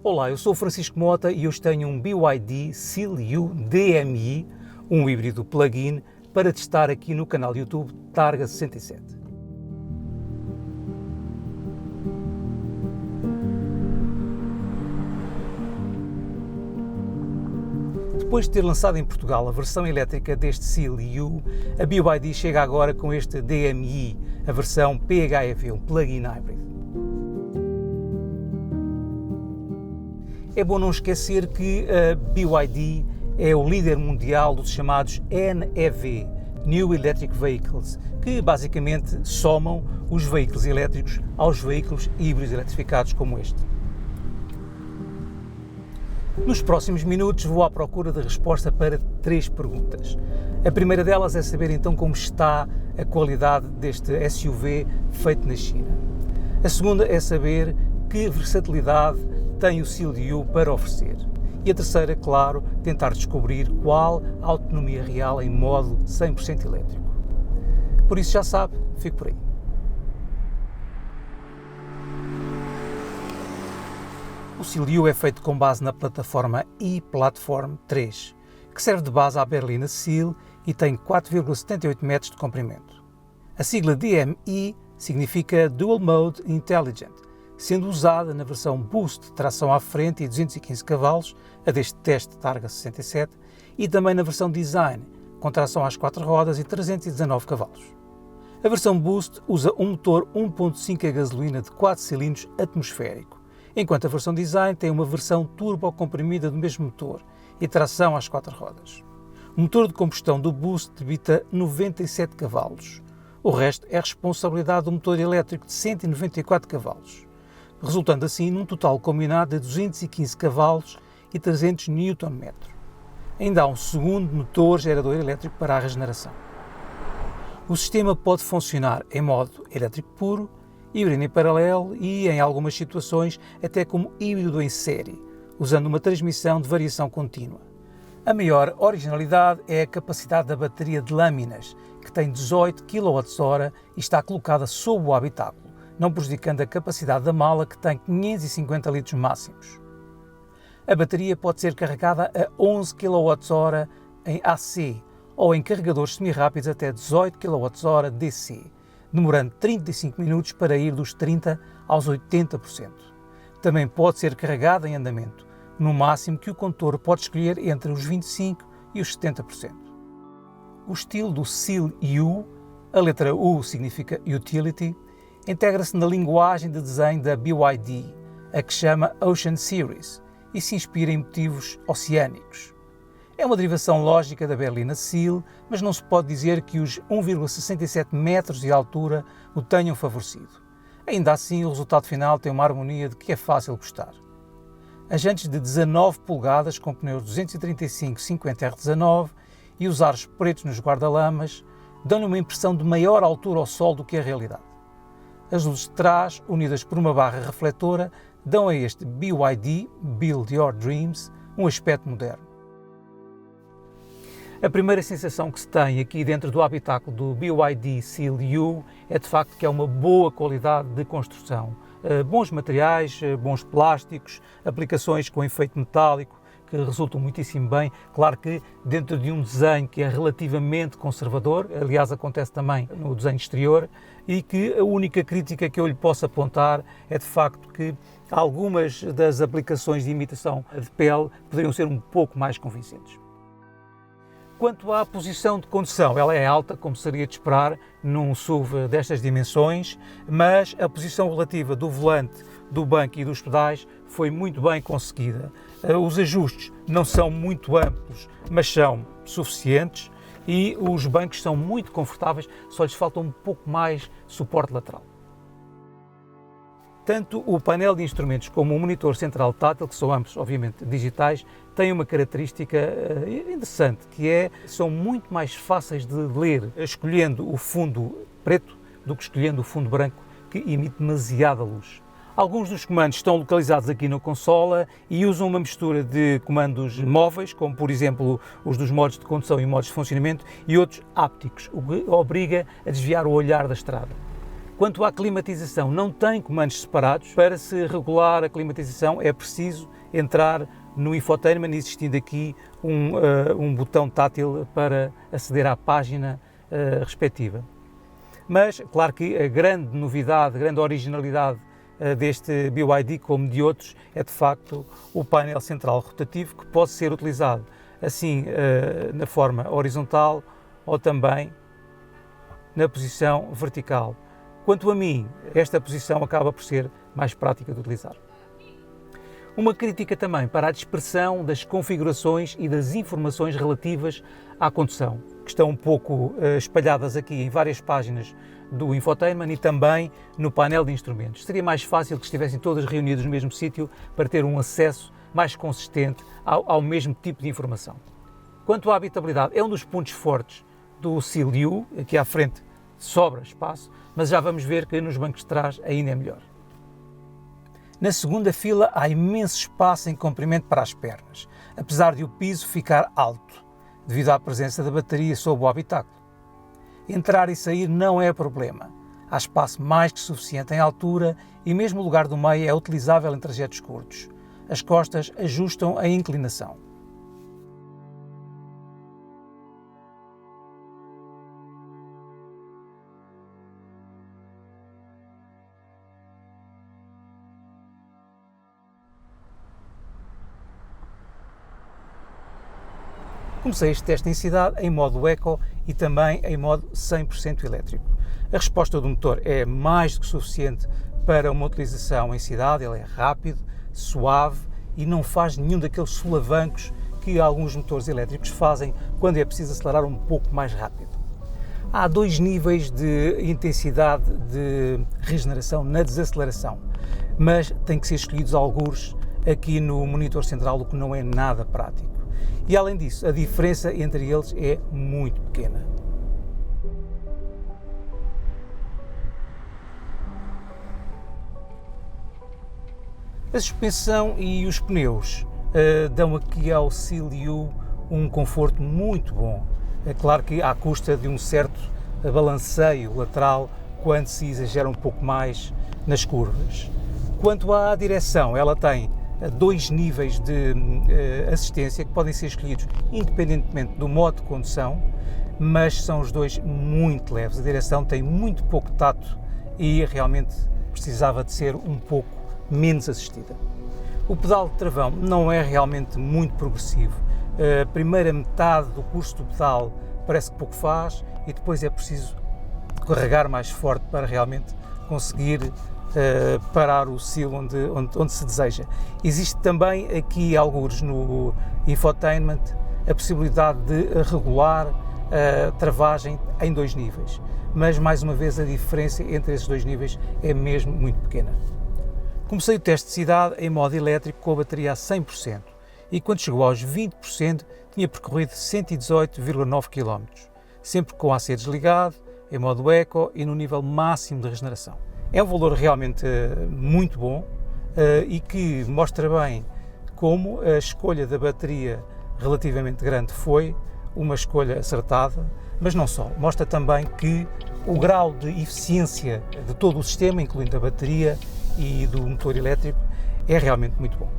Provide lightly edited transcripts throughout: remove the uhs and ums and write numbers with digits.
Olá, eu sou o Francisco Mota e hoje tenho um BYD Seal U DMI, um híbrido plug-in, para testar aqui no canal YouTube Targa 67. Depois de ter lançado em Portugal a versão elétrica deste Seal U, a BYD chega agora com este DMI, a versão PHEV, um plug-in hybrid. É bom não esquecer que a BYD é o líder mundial dos chamados NEV, New Electric Vehicles, que basicamente somam os veículos elétricos aos veículos híbridos eletrificados como este. Nos próximos minutos vou à procura de resposta para 3 perguntas. A primeira delas é saber então como está a qualidade deste SUV feito na China. A segunda é saber que versatilidade tem o Seal U para oferecer. E a terceira, claro, tentar descobrir qual a autonomia real em modo 100% elétrico. Por isso já sabe, fico por aí. O Seal U é feito com base na plataforma e-Platform 3, que serve de base à berlina Seal e tem 4,78 metros de comprimento. A sigla DMI significa Dual Mode Intelligent, sendo usada na versão Boost, tração à frente e 215 cavalos, a deste teste Targa 67, e também na versão Design, com tração às 4 rodas e 319 cavalos. A versão Boost usa um motor 1.5 a gasolina de 4 cilindros atmosférico, enquanto a versão Design tem uma versão turbo comprimida do mesmo motor e tração às 4 rodas. O motor de combustão do Boost debita 97 cavalos. O resto é responsabilidade do motor elétrico de 194 cavalos. Resultando assim num total combinado de 215 cavalos e 300 Nm. Ainda há um segundo motor gerador elétrico para a regeneração. O sistema pode funcionar em modo elétrico puro, híbrido em paralelo e, em algumas situações, até como híbrido em série, usando uma transmissão de variação contínua. A maior originalidade é a capacidade da bateria de lâminas, que tem 18 kWh e está colocada sob o habitáculo, não prejudicando a capacidade da mala, que tem 550 litros máximos. A bateria pode ser carregada a 11 kWh em AC ou em carregadores semi-rápidos até 18 kWh DC, demorando 35 minutos para ir dos 30% aos 80%. Também pode ser carregada em andamento, no máximo que o condutor pode escolher entre os 25% e os 70%. O estilo do Seal U, a letra U significa Utility, integra-se na linguagem de desenho da BYD, a que chama Ocean Series, e se inspira em motivos oceânicos. É uma derivação lógica da berlina Seal, mas não se pode dizer que os 1,67 metros de altura o tenham favorecido. Ainda assim, o resultado final tem uma harmonia de que é fácil gostar. As jantes de 19 polegadas com pneus 235/50R19 e os aros pretos nos guarda-lamas dão-lhe uma impressão de maior altura ao sol do que a realidade. As luzes de trás, unidas por uma barra refletora, dão a este BYD Build Your Dreams um aspecto moderno. A primeira sensação que se tem aqui dentro do habitáculo do BYD Seal U é de facto que é uma boa qualidade de construção. Bons materiais, bons plásticos, aplicações com efeito metálico que resultam muitíssimo bem. Claro que dentro de um desenho que é relativamente conservador, aliás acontece também no desenho exterior, e que a única crítica que eu lhe posso apontar é de facto que algumas das aplicações de imitação de pele poderiam ser um pouco mais convincentes. Quanto à posição de condução, ela é alta, como seria de esperar num SUV destas dimensões, mas a posição relativa do volante, do banco e dos pedais foi muito bem conseguida. Os ajustes não são muito amplos, mas são suficientes, e os bancos são muito confortáveis, só lhes falta um pouco mais de suporte lateral. Tanto o painel de instrumentos como o monitor central tátil, que são ambos obviamente digitais, têm uma característica interessante, que são muito mais fáceis de ler escolhendo o fundo preto do que escolhendo o fundo branco, que emite demasiada luz. Alguns dos comandos estão localizados aqui na consola e usam uma mistura de comandos móveis, como por exemplo os dos modos de condução e modos de funcionamento, e outros ápticos, o que obriga a desviar o olhar da estrada. Quanto à climatização, não tem comandos separados. Para se regular a climatização é preciso entrar no infotainment, existindo aqui um botão tátil para aceder à página respectiva. Mas, claro que a grande novidade, a grande originalidade deste BYD, como de outros, é de facto o painel central rotativo, que pode ser utilizado assim na forma horizontal ou também na posição vertical. Quanto a mim, esta posição acaba por ser mais prática de utilizar. Uma crítica também para a dispersão das configurações e das informações relativas à condução, que estão um pouco espalhadas aqui em várias páginas do infotainment e também no painel de instrumentos. Seria mais fácil que estivessem todas reunidas no mesmo sítio para ter um acesso mais consistente ao mesmo tipo de informação. Quanto à habitabilidade, é um dos pontos fortes do Seal U. Aqui à frente sobra espaço, mas já vamos ver que nos bancos de trás ainda é melhor. Na segunda fila há imenso espaço em comprimento para as pernas, apesar de o piso ficar alto, devido à presença da bateria sob o habitáculo. Entrar e sair não é problema. Há espaço mais que suficiente em altura e mesmo o lugar do meio é utilizável em trajetos curtos. As costas ajustam a inclinação. Comecei este teste em cidade em modo Eco e também em modo 100% elétrico. A resposta do motor é mais do que suficiente para uma utilização em cidade. Ele é rápido, suave e não faz nenhum daqueles solavancos que alguns motores elétricos fazem quando é preciso acelerar um pouco mais rápido. Há dois níveis de intensidade de regeneração na desaceleração, mas têm que ser escolhidos algures aqui no monitor central, o que não é nada prático. E além disso, a diferença entre eles é muito pequena. A suspensão e os pneus dão aqui ao Seal U um conforto muito bom. É claro que à custa de um certo balanceio lateral quando se exagera um pouco mais nas curvas. Quanto à direção, ela tem dois níveis de assistência que podem ser escolhidos independentemente do modo de condução, mas são os dois muito leves. A direção tem muito pouco tato e realmente precisava de ser um pouco menos assistida. O pedal de travão não é realmente muito progressivo. A primeira metade do curso do pedal parece que pouco faz e depois é preciso carregar mais forte para realmente conseguir parar o Seal onde se deseja. Existe também aqui, alguns no infotainment, a possibilidade de regular a travagem em dois níveis, mas mais uma vez a diferença entre esses dois níveis é mesmo muito pequena. Comecei o teste de cidade em modo elétrico com a bateria a 100% e quando chegou aos 20% tinha percorrido 118,9 km, sempre com o AC desligado, em modo Eco e no nível máximo de regeneração. É um valor realmente muito bom e que mostra bem como a escolha da bateria relativamente grande foi uma escolha acertada, mas não só, mostra também que o grau de eficiência de todo o sistema, incluindo a bateria e do motor elétrico, é realmente muito bom.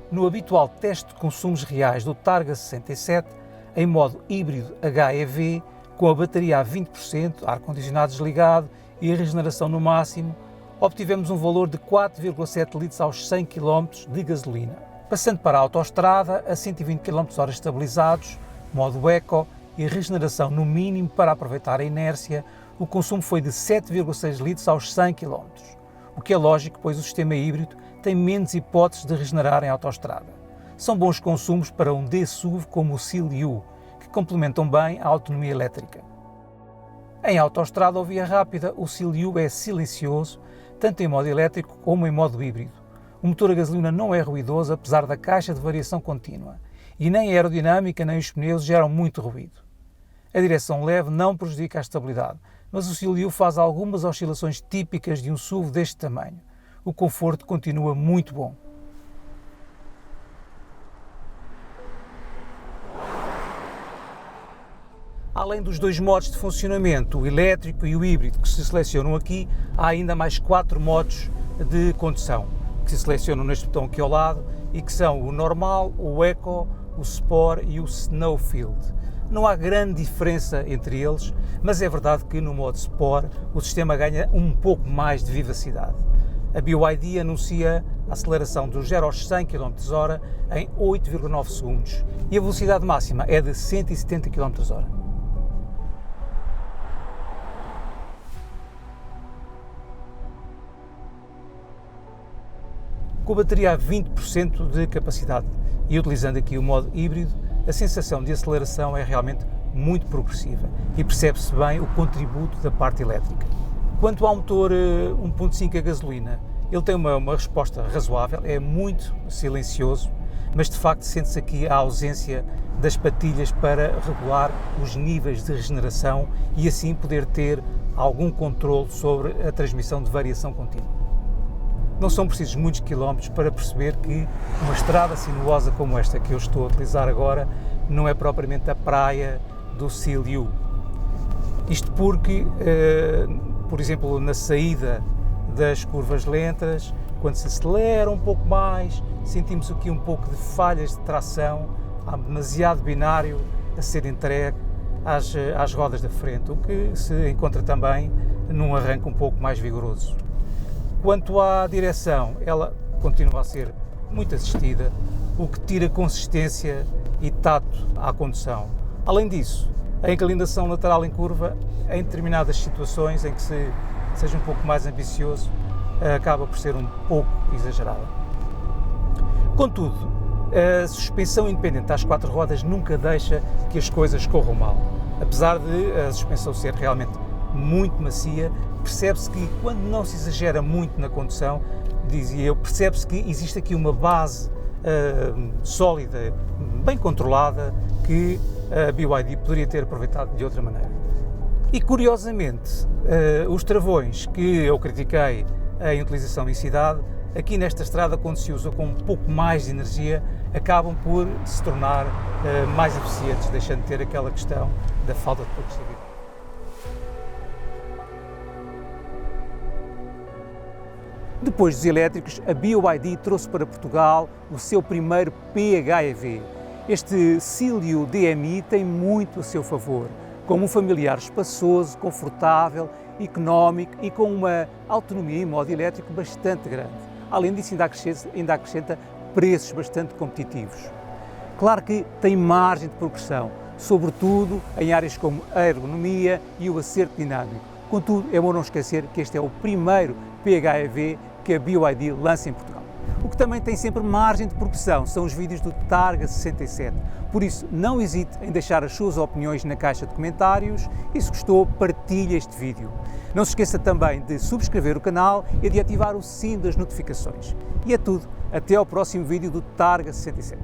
No habitual teste de consumos reais do Targa 67, em modo híbrido HEV, com a bateria a 20%, ar-condicionado desligado e a regeneração no máximo, obtivemos um valor de 4,7 litros aos 100 km de gasolina. Passando para a autoestrada, a 120 km/h estabilizados, modo Eco e regeneração no mínimo para aproveitar a inércia, o consumo foi de 7,6 litros aos 100 km, o que é lógico, pois o sistema híbrido tem menos hipóteses de regenerar em autoestrada. São bons consumos para um D-SUV como o Seal U, que complementam bem a autonomia elétrica. Em autoestrada ou via rápida, o Seal U é silencioso, tanto em modo elétrico como em modo híbrido. O motor a gasolina não é ruidoso, apesar da caixa de variação contínua, e nem a aerodinâmica nem os pneus geram muito ruído. A direção leve não prejudica a estabilidade, mas o Seal U faz algumas oscilações típicas de um SUV deste tamanho. O conforto continua muito bom. Além dos dois modos de funcionamento, o elétrico e o híbrido, que se selecionam aqui, há ainda mais 4 modos de condução, que se selecionam neste botão aqui ao lado e que são o normal, o eco, o sport e o snowfield. Não há grande diferença entre eles, mas é verdade que no modo sport o sistema ganha um pouco mais de vivacidade. A BYD anuncia a aceleração do 0 aos 100 km/h em 8,9 segundos e a velocidade máxima é de 170 km/h. Com a bateria a 20% de capacidade e utilizando aqui o modo híbrido, a sensação de aceleração é realmente muito progressiva e percebe-se bem o contributo da parte elétrica. Quanto ao motor 1.5 a gasolina, ele tem uma resposta razoável, é muito silencioso, mas de facto sente-se aqui a ausência das patilhas para regular os níveis de regeneração e assim poder ter algum controle sobre a transmissão de variação contínua. Não são precisos muitos quilómetros para perceber que uma estrada sinuosa como esta que eu estou a utilizar agora não é propriamente a praia do Seal U. Isto porque, por exemplo, na saída das curvas lentas, quando se acelera um pouco mais, sentimos aqui um pouco de falhas de tração, há demasiado binário a ser entregue às rodas da frente, o que se encontra também num arranque um pouco mais vigoroso. Quanto à direção, ela continua a ser muito assistida, o que tira consistência e tato à condução. Além disso, a inclinação lateral em curva, em determinadas situações em que se seja um pouco mais ambicioso, acaba por ser um pouco exagerada. Contudo, a suspensão independente às 4 rodas nunca deixa que as coisas corram mal. Apesar de a suspensão ser realmente muito macia, percebe-se que quando não se exagera muito na condução, dizia eu, percebe-se que existe aqui uma base sólida, bem controlada, que a BYD poderia ter aproveitado de outra maneira. E curiosamente, os travões que eu critiquei em utilização em cidade, aqui nesta estrada, quando se usa com um pouco mais de energia, acabam por se tornar mais eficientes, deixando de ter aquela questão da falta de progressividade. Depois dos elétricos, a BYD trouxe para Portugal o seu primeiro PHEV. Este Seal U DMI tem muito a seu favor, como um familiar espaçoso, confortável, económico e com uma autonomia em modo elétrico bastante grande. Além disso, ainda acrescenta preços bastante competitivos. Claro que tem margem de progressão, sobretudo em áreas como a ergonomia e o acerto dinâmico. Contudo, é bom não esquecer que este é o primeiro PHEV que a BYD lança em Portugal. O que também tem sempre margem de progressão são os vídeos do Targa 67. Por isso, não hesite em deixar as suas opiniões na caixa de comentários e se gostou, partilhe este vídeo. Não se esqueça também de subscrever o canal e de ativar o sino das notificações. E é tudo. Até ao próximo vídeo do Targa 67.